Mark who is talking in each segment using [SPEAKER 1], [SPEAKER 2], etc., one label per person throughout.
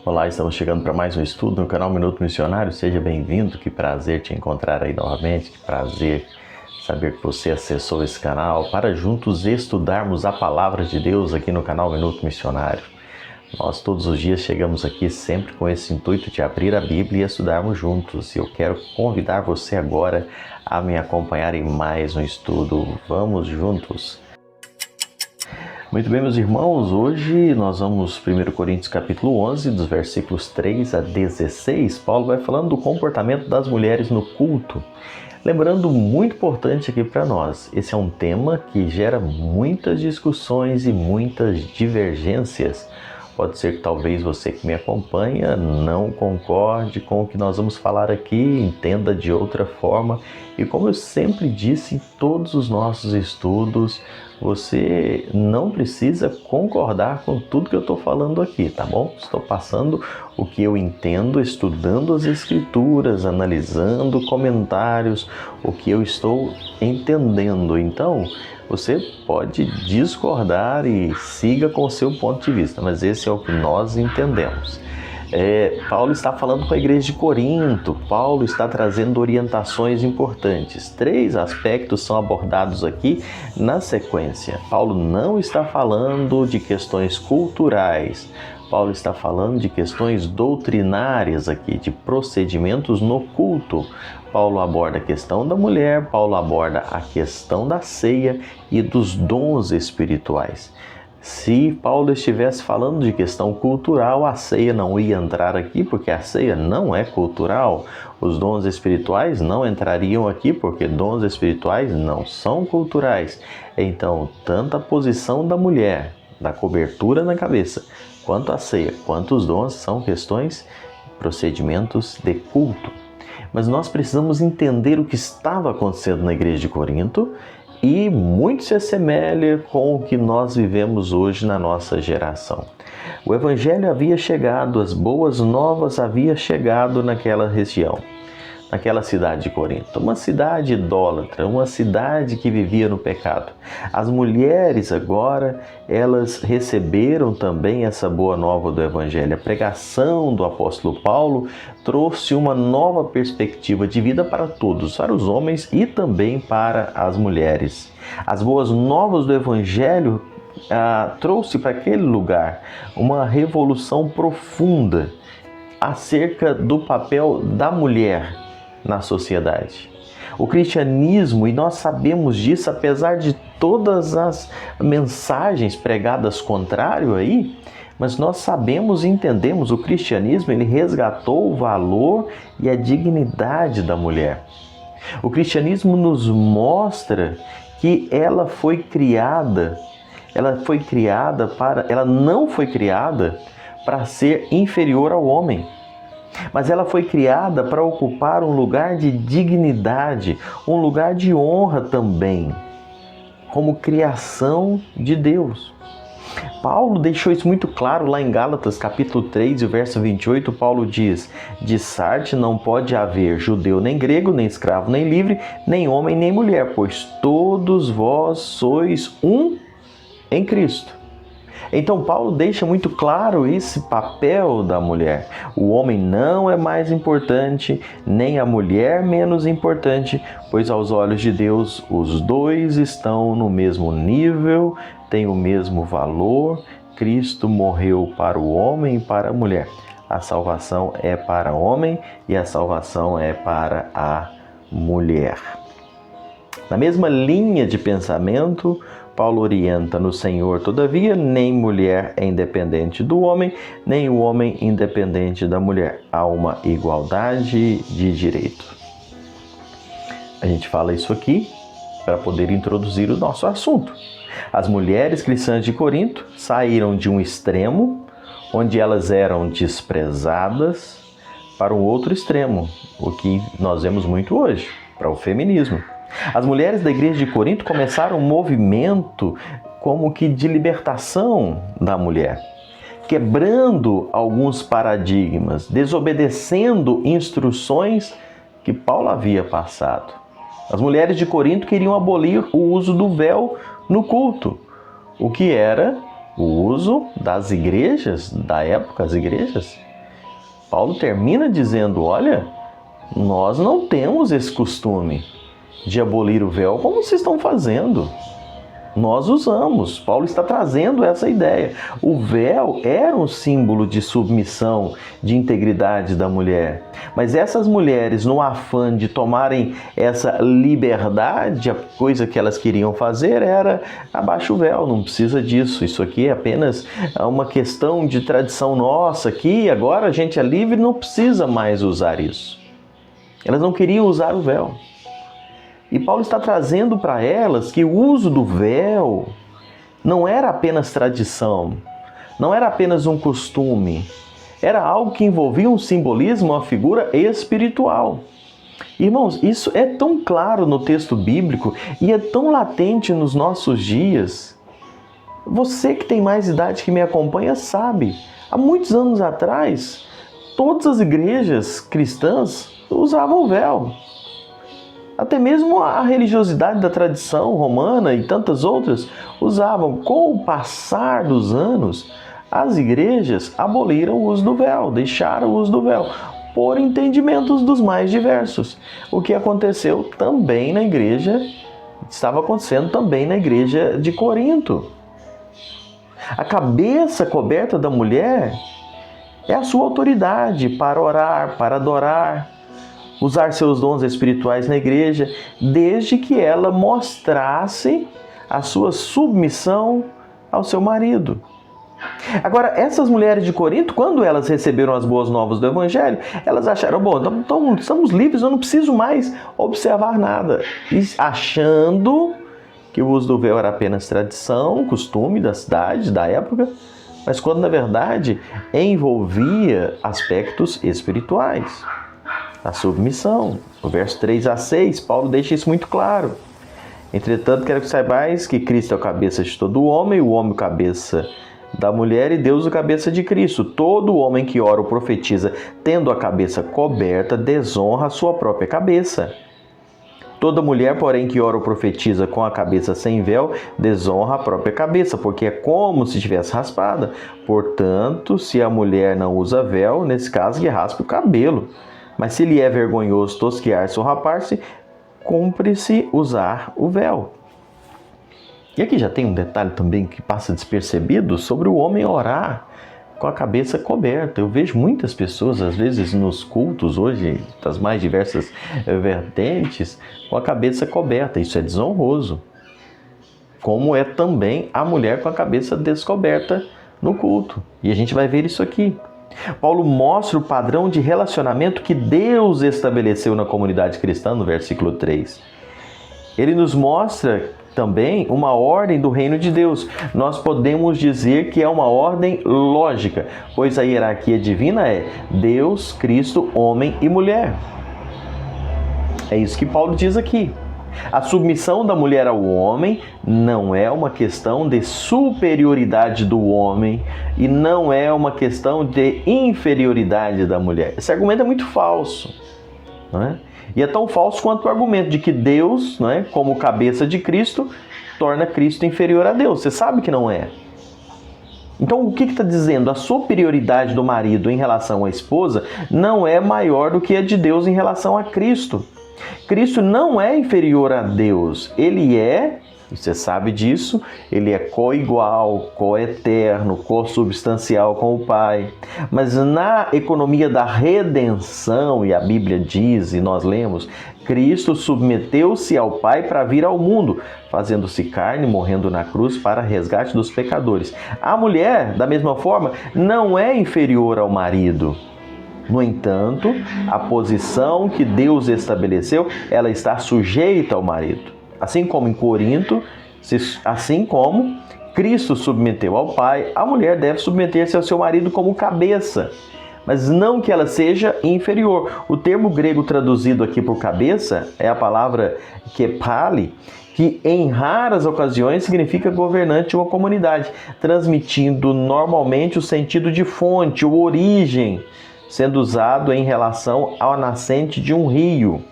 [SPEAKER 1] Olá, estamos chegando para mais um estudo no canal Minuto Missionário. Seja bem-vindo, que prazer te encontrar aí novamente, que prazer saber que você acessou esse canal para juntos estudarmos a Palavra de Deus aqui no canal Minuto Missionário. Nós todos os dias chegamos aqui sempre com esse intuito de abrir a Bíblia e estudarmos juntos. E eu quero convidar você agora a me acompanhar em mais um estudo. Vamos juntos! Muito bem, meus irmãos, hoje nós vamos 1 Coríntios capítulo 11, dos versículos 3 a 16. Paulo vai falando do comportamento das mulheres no culto. Lembrando, muito importante aqui para nós, esse é um tema que gera muitas discussões e muitas divergências. Pode ser que talvez você que me acompanha não concorde com o que nós vamos falar aqui, entenda de outra forma. E como eu sempre disse em todos os nossos estudos, você não precisa concordar com tudo que eu estou falando aqui, tá bom? Estou passando o que eu entendo, estudando as escrituras, analisando comentários, o que eu estou entendendo. Então, você pode discordar e siga com o seu ponto de vista, mas esse é o que nós entendemos. Paulo está falando com a igreja de Corinto. Paulo está trazendo orientações importantes. 3 aspectos são abordados aqui na sequência. Paulo não está falando de questões culturais. Paulo está falando de questões doutrinárias aqui, de procedimentos no culto. Paulo aborda a questão da mulher, Paulo aborda a questão da ceia e dos dons espirituais. Se Paulo estivesse falando de questão cultural, a ceia não ia entrar aqui, porque a ceia não é cultural. Os dons espirituais não entrariam aqui, porque dons espirituais não são culturais. Então, tanto a posição da mulher, da cobertura na cabeça, quanto a ceia, quanto os dons são questões, procedimentos de culto. Mas nós precisamos entender o que estava acontecendo na igreja de Corinto e muito se assemelha com o que nós vivemos hoje na nossa geração. O Evangelho havia chegado, as boas novas haviam chegado naquela região, naquela cidade de Corinto, uma cidade idólatra, uma cidade que vivia no pecado. As mulheres agora, elas receberam também essa boa nova do Evangelho. A pregação do apóstolo Paulo trouxe uma nova perspectiva de vida para todos, para os homens e também para as mulheres. As boas novas do Evangelho trouxe para aquele lugar uma revolução profunda acerca do papel da mulher na sociedade. O cristianismo, e nós sabemos disso, apesar de todas as mensagens pregadas contrário aí, mas nós sabemos e entendemos, o cristianismo ele resgatou o valor e a dignidade da mulher. O cristianismo nos mostra que ela não foi criada para ser inferior ao homem. Mas ela foi criada para ocupar um lugar de dignidade, um lugar de honra também, como criação de Deus. Paulo deixou isso muito claro lá em Gálatas, capítulo 3, e o verso 28, Paulo diz: de Sarte não pode haver judeu nem grego, nem escravo nem livre, nem homem nem mulher, pois todos vós sois um em Cristo. Então Paulo deixa muito claro esse papel da mulher. O homem não é mais importante, nem a mulher menos importante, pois aos olhos de Deus os dois estão no mesmo nível, têm o mesmo valor. Cristo morreu para o homem e para a mulher. A salvação é para o homem e a salvação é para a mulher. Na mesma linha de pensamento, Paulo orienta no Senhor, todavia, nem mulher é independente do homem, nem o homem independente da mulher. Há uma igualdade de direito. A gente fala isso aqui para poder introduzir o nosso assunto. As mulheres cristãs de Corinto saíram de um extremo, onde elas eram desprezadas, para um outro extremo, o que nós vemos muito hoje, para o feminismo. As mulheres da igreja de Corinto começaram um movimento como que de libertação da mulher, quebrando alguns paradigmas, desobedecendo instruções que Paulo havia passado. As mulheres de Corinto queriam abolir o uso do véu no culto, o que era o uso das igrejas da época, as igrejas Paulo termina dizendo, olha, nós não temos esse costume de abolir o véu como vocês estão fazendo. Nós usamos. Paulo está trazendo essa ideia. O véu era um símbolo de submissão, de integridade da mulher. Mas essas mulheres, no afã de tomarem essa liberdade, a coisa que elas queriam fazer era abaixa o véu, não precisa disso. Isso aqui é apenas uma questão de tradição nossa aqui, agora a gente é livre, não precisa mais usar isso. Elas não queriam usar o véu. E Paulo está trazendo para elas que o uso do véu não era apenas tradição, não era apenas um costume, era algo que envolvia um simbolismo, uma figura espiritual. Irmãos, isso é tão claro no texto bíblico e é tão latente nos nossos dias. Você que tem mais idade que me acompanha sabe, há muitos anos atrás, todas as igrejas cristãs usavam véu. Até mesmo a religiosidade da tradição romana e tantas outras usavam. Com o passar dos anos, as igrejas aboliram o uso do véu, deixaram o uso do véu, por entendimentos dos mais diversos. O que aconteceu também na igreja, estava acontecendo também na igreja de Corinto. A cabeça coberta da mulher é a sua autoridade para orar, para adorar, usar seus dons espirituais na igreja, desde que ela mostrasse a sua submissão ao seu marido. Agora, essas mulheres de Corinto, quando elas receberam as boas novas do Evangelho, elas acharam, bom, então estamos livres, eu não preciso mais observar nada. E achando que o uso do véu era apenas tradição, costume da cidade, da época, mas quando, na verdade, envolvia aspectos espirituais. A submissão. No verso 3 a 6, Paulo deixa isso muito claro. Entretanto, quero que saibais que Cristo é o cabeça de todo homem, o homem o cabeça da mulher e Deus o cabeça de Cristo. Todo homem que ora ou profetiza tendo a cabeça coberta, desonra a sua própria cabeça. Toda mulher, porém, que ora ou profetiza com a cabeça sem véu, desonra a própria cabeça, porque é como se estivesse raspada. Portanto, se a mulher não usa véu, nesse caso, que raspe o cabelo. Mas se lhe é vergonhoso tosquiar-se ou rapar-se, cumpre-se usar o véu. E aqui já tem um detalhe também que passa despercebido sobre o homem orar com a cabeça coberta. Eu vejo muitas pessoas, às vezes nos cultos hoje, das mais diversas vertentes, com a cabeça coberta. Isso é desonroso. Como é também a mulher com a cabeça descoberta no culto. E a gente vai ver isso aqui. Paulo mostra o padrão de relacionamento que Deus estabeleceu na comunidade cristã no versículo 3. Ele nos mostra também uma ordem do reino de Deus. Nós podemos dizer que é uma ordem lógica, pois a hierarquia divina é Deus, Cristo, homem e mulher. É isso que Paulo diz aqui. A submissão da mulher ao homem não é uma questão de superioridade do homem e não é uma questão de inferioridade da mulher. Esse argumento é muito falso, não é? E é tão falso quanto o argumento de que Deus, não é, como cabeça de Cristo, torna Cristo inferior a Deus. Você sabe que não é. Então, o que está dizendo? A superioridade do marido em relação à esposa não é maior do que a de Deus em relação a Cristo. Cristo não é inferior a Deus, ele é, você sabe disso, ele é coigual, coeterno, consubstancial com o Pai. Mas na economia da redenção, e a Bíblia diz, e nós lemos, Cristo submeteu-se ao Pai para vir ao mundo, fazendo-se carne, morrendo na cruz para resgate dos pecadores. A mulher, da mesma forma, não é inferior ao marido. No entanto, a posição que Deus estabeleceu, ela está sujeita ao marido. Assim como em Corinto, assim como Cristo submeteu ao Pai, a mulher deve submeter-se ao seu marido como cabeça, mas não que ela seja inferior. O termo grego traduzido aqui por cabeça é a palavra kepali, que em raras ocasiões significa governante de uma comunidade, transmitindo normalmente o sentido de fonte ou origem, sendo usado em relação à nascente de um rio.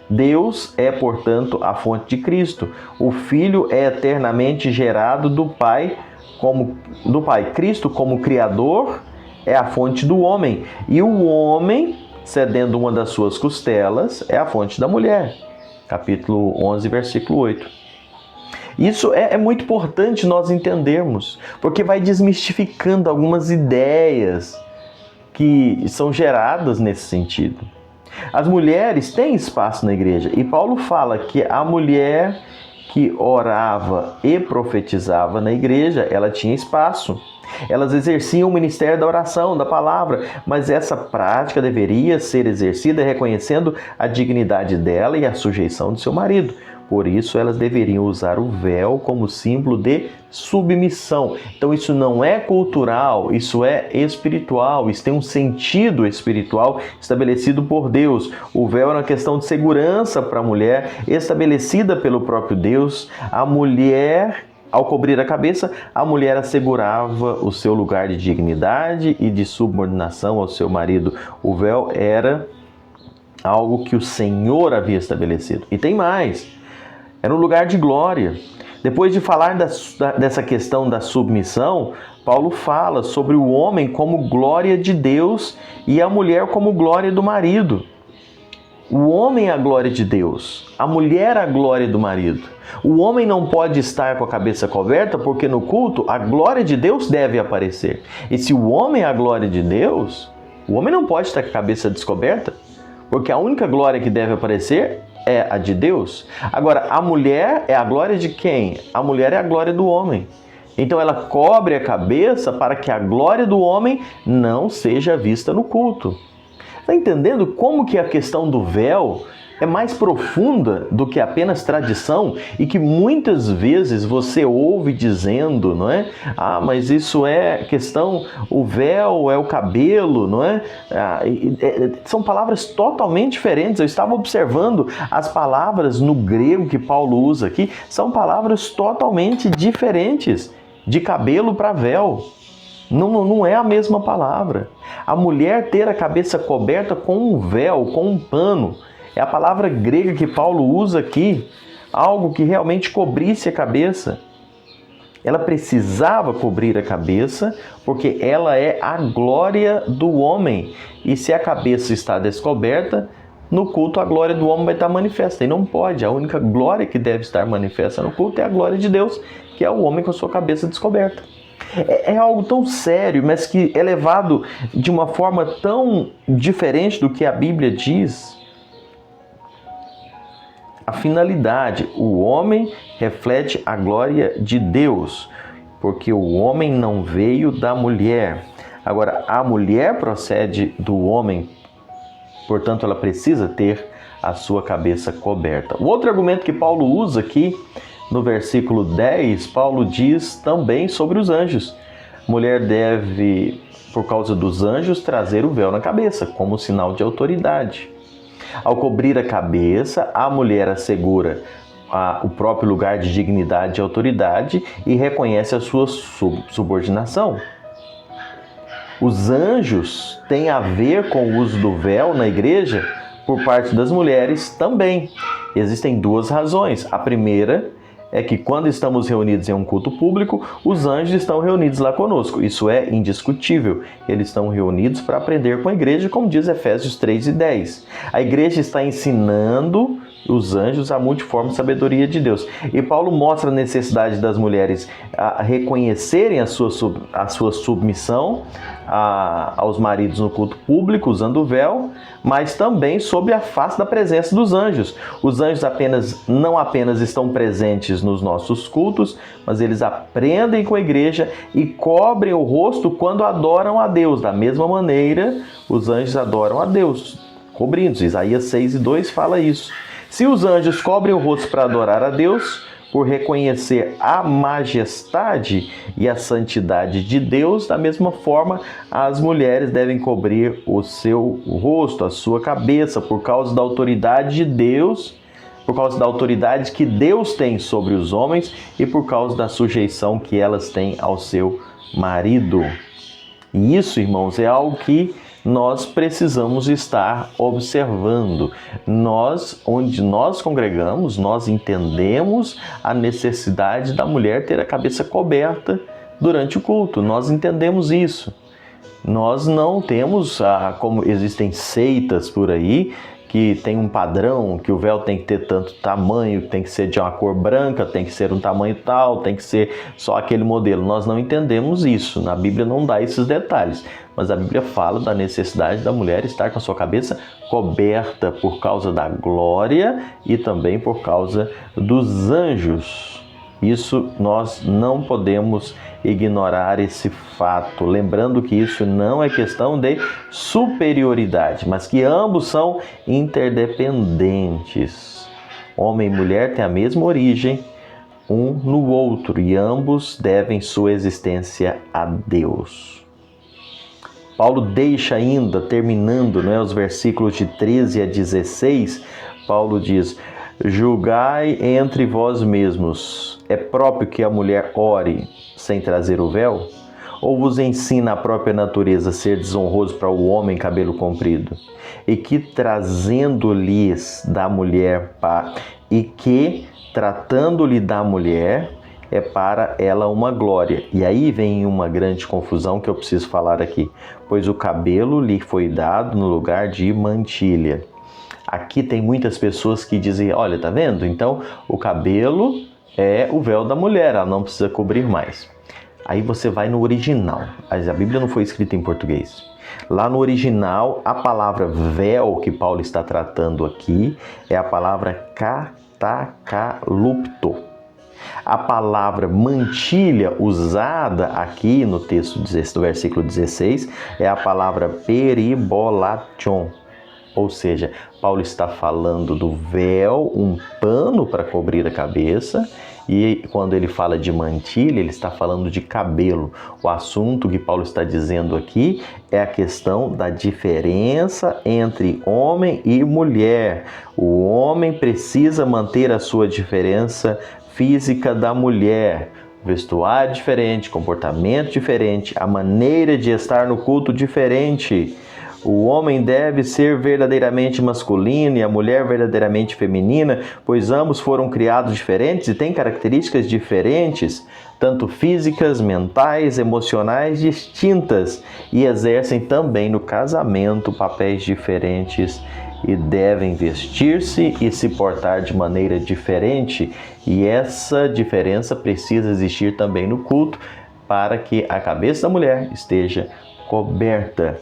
[SPEAKER 1] Deus é, portanto, a fonte de Cristo. O Filho é eternamente gerado do Pai. Cristo como Criador é a fonte do homem, e o homem, cedendo uma das suas costelas, é a fonte da mulher. Capítulo 11, versículo 8. Isso é muito importante nós entendermos, porque vai desmistificando algumas ideias que são geradas nesse sentido. As mulheres têm espaço na igreja, e Paulo fala que a mulher que orava e profetizava na igreja, ela tinha espaço. Elas exerciam o ministério da oração, da palavra, mas essa prática deveria ser exercida reconhecendo a dignidade dela e a sujeição de seu marido. Por isso, elas deveriam usar o véu como símbolo de submissão. Então, isso não é cultural, isso é espiritual, isso tem um sentido espiritual estabelecido por Deus. O véu é uma questão de segurança para a mulher, estabelecida pelo próprio Deus. A mulher, ao cobrir a cabeça, a mulher assegurava o seu lugar de dignidade e de subordinação ao seu marido. O véu era algo que o Senhor havia estabelecido. E tem mais. Era um lugar de glória. Depois de falar dessa questão da submissão, Paulo fala sobre o homem como glória de Deus e a mulher como glória do marido. O homem é a glória de Deus, a mulher é a glória do marido. O homem não pode estar com a cabeça coberta porque no culto a glória de Deus deve aparecer. E se o homem é a glória de Deus, o homem não pode estar com a cabeça descoberta, porque a única glória que deve aparecer é a de Deus. Agora, a mulher é a glória de quem? A mulher é a glória do homem. Então ela cobre a cabeça para que a glória do homem não seja vista no culto. Está entendendo como que a questão do véu é mais profunda do que apenas tradição e que muitas vezes você ouve dizendo, não é? Ah, mas isso é questão, o véu é o cabelo, não é? São palavras totalmente diferentes. Eu estava observando as palavras no grego que Paulo usa aqui, são palavras totalmente diferentes, de cabelo para véu. Não é a mesma palavra. A mulher ter a cabeça coberta com um véu, com um pano, é a palavra grega que Paulo usa aqui, algo que realmente cobrisse a cabeça. Ela precisava cobrir a cabeça porque ela é a glória do homem. E se a cabeça está descoberta, no culto a glória do homem vai estar manifesta. E não pode. A única glória que deve estar manifesta no culto é a glória de Deus, que é o homem com a sua cabeça descoberta. É algo tão sério, mas que é levado de uma forma tão diferente do que a Bíblia diz. A finalidade, o homem reflete a glória de Deus, porque o homem não veio da mulher. Agora, a mulher procede do homem, portanto, ela precisa ter a sua cabeça coberta. O outro argumento que Paulo usa aqui, no versículo 10, Paulo diz também sobre os anjos. Mulher deve, por causa dos anjos, trazer o véu na cabeça, como sinal de autoridade. Ao cobrir a cabeça, a mulher assegura o próprio lugar de dignidade e autoridade e reconhece a sua subordinação. Os anjos têm a ver com o uso do véu na igreja por parte das mulheres também. Existem duas razões. A primeira é que quando estamos reunidos em um culto público, os anjos estão reunidos lá conosco. Isso é indiscutível. Eles estão reunidos para aprender com a igreja, como diz Efésios 3:10. A igreja está ensinando os anjos a multiforme sabedoria de Deus. E Paulo mostra a necessidade das mulheres a reconhecerem a sua submissão aos maridos no culto público, usando o véu, mas também sob a face da presença dos anjos. Os anjos não apenas estão presentes nos nossos cultos, mas eles aprendem com a igreja e cobrem o rosto quando adoram a Deus. Da mesma maneira, os anjos adoram a Deus, cobrindo. Isaías 6:2 fala isso. Se os anjos cobrem o rosto para adorar a Deus, por reconhecer a majestade e a santidade de Deus, da mesma forma, as mulheres devem cobrir o seu rosto, a sua cabeça, por causa da autoridade de Deus, por causa da autoridade que Deus tem sobre os homens e por causa da sujeição que elas têm ao seu marido. E isso, irmãos, é algo que nós precisamos estar observando. Onde nós congregamos, nós entendemos a necessidade da mulher ter a cabeça coberta durante o culto. Nós entendemos isso. Nós não temos, como existem seitas por aí, que tem um padrão, que o véu tem que ter tanto tamanho, tem que ser de uma cor branca, tem que ser um tamanho tal, tem que ser só aquele modelo. Nós não entendemos isso, na Bíblia não dá esses detalhes, mas a Bíblia fala da necessidade da mulher estar com a sua cabeça coberta por causa da glória e também por causa dos anjos. Isso nós não podemos ignorar esse fato, lembrando que isso não é questão de superioridade, mas que ambos são interdependentes. Homem e mulher têm a mesma origem, um no outro, e ambos devem sua existência a Deus. Paulo deixa ainda, terminando, os versículos de 13 a 16, Paulo diz: julgai entre vós mesmos, é próprio que a mulher ore sem trazer o véu? Ou vos ensina a própria natureza a ser desonroso para o homem cabelo comprido? E que trazendo-lhes da mulher tratando-lhe da mulher é para ela uma glória. E aí vem uma grande confusão que eu preciso falar aqui. Pois o cabelo lhe foi dado no lugar de mantilha. Aqui tem muitas pessoas que dizem, olha, tá vendo? Então o cabelo é o véu da mulher, ela não precisa cobrir mais. Aí você vai no original, mas a Bíblia não foi escrita em português. Lá no original, a palavra véu que Paulo está tratando aqui é a palavra katakalupto. A palavra mantilha usada aqui no texto do versículo 16 é a palavra peribolation. Ou seja, Paulo está falando do véu, um pano para cobrir a cabeça, e quando ele fala de mantilha, ele está falando de cabelo. O assunto que Paulo está dizendo aqui é a questão da diferença entre homem e mulher. O homem precisa manter a sua diferença física da mulher. Vestuário diferente, comportamento diferente, a maneira de estar no culto diferente. O homem deve ser verdadeiramente masculino e a mulher verdadeiramente feminina, pois ambos foram criados diferentes e têm características diferentes, tanto físicas, mentais, emocionais, distintas, e exercem também no casamento papéis diferentes e devem vestir-se e se portar de maneira diferente. E essa diferença precisa existir também no culto para que a cabeça da mulher esteja coberta.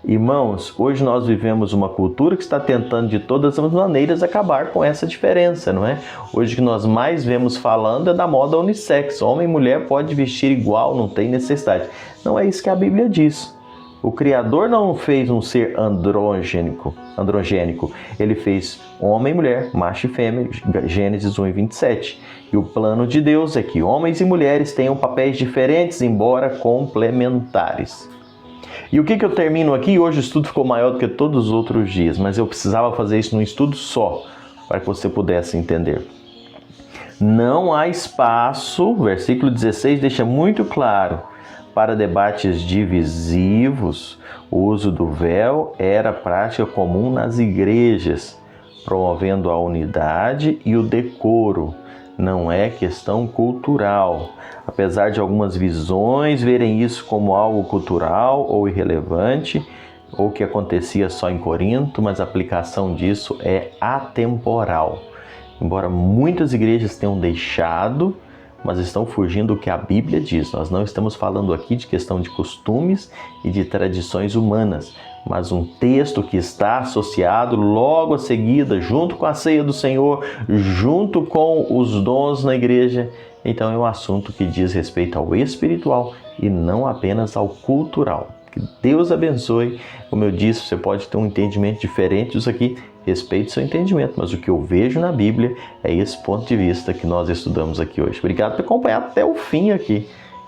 [SPEAKER 1] Irmãos, hoje nós vivemos uma cultura que está tentando de todas as maneiras acabar com essa diferença, não é? Hoje o que nós mais vemos falando é da moda unissex. Homem e mulher pode vestir igual, não tem necessidade. Não é isso que a Bíblia diz. O Criador não fez um ser androgênico. Ele fez homem e mulher, macho e fêmea, Gênesis 1:27. E o plano de Deus é que homens e mulheres tenham papéis diferentes, embora complementares. E o que eu termino aqui? Hoje o estudo ficou maior do que todos os outros dias, mas eu precisava fazer isso num estudo só, para que você pudesse entender. Não há espaço, o versículo 16 deixa muito claro, para debates divisivos. O uso do véu era prática comum nas igrejas, promovendo a unidade e o decoro. Não é questão cultural. Apesar de algumas visões verem isso como algo cultural ou irrelevante, ou que acontecia só em Corinto, mas a aplicação disso é atemporal. Embora muitas igrejas tenham deixado, mas estão fugindo do que a Bíblia diz. Nós não estamos falando aqui de questão de costumes e de tradições humanas, mas um texto que está associado logo a seguida, junto com a ceia do Senhor, junto com os dons na igreja. Então é um assunto que diz respeito ao espiritual e não apenas ao cultural. Que Deus abençoe. Como eu disse, você pode ter um entendimento diferente disso aqui. Respeite o seu entendimento, mas o que eu vejo na Bíblia é esse ponto de vista que nós estudamos aqui hoje. Obrigado por acompanhar até o fim aqui.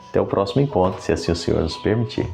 [SPEAKER 1] Até o próximo encontro, se assim o Senhor nos permitir.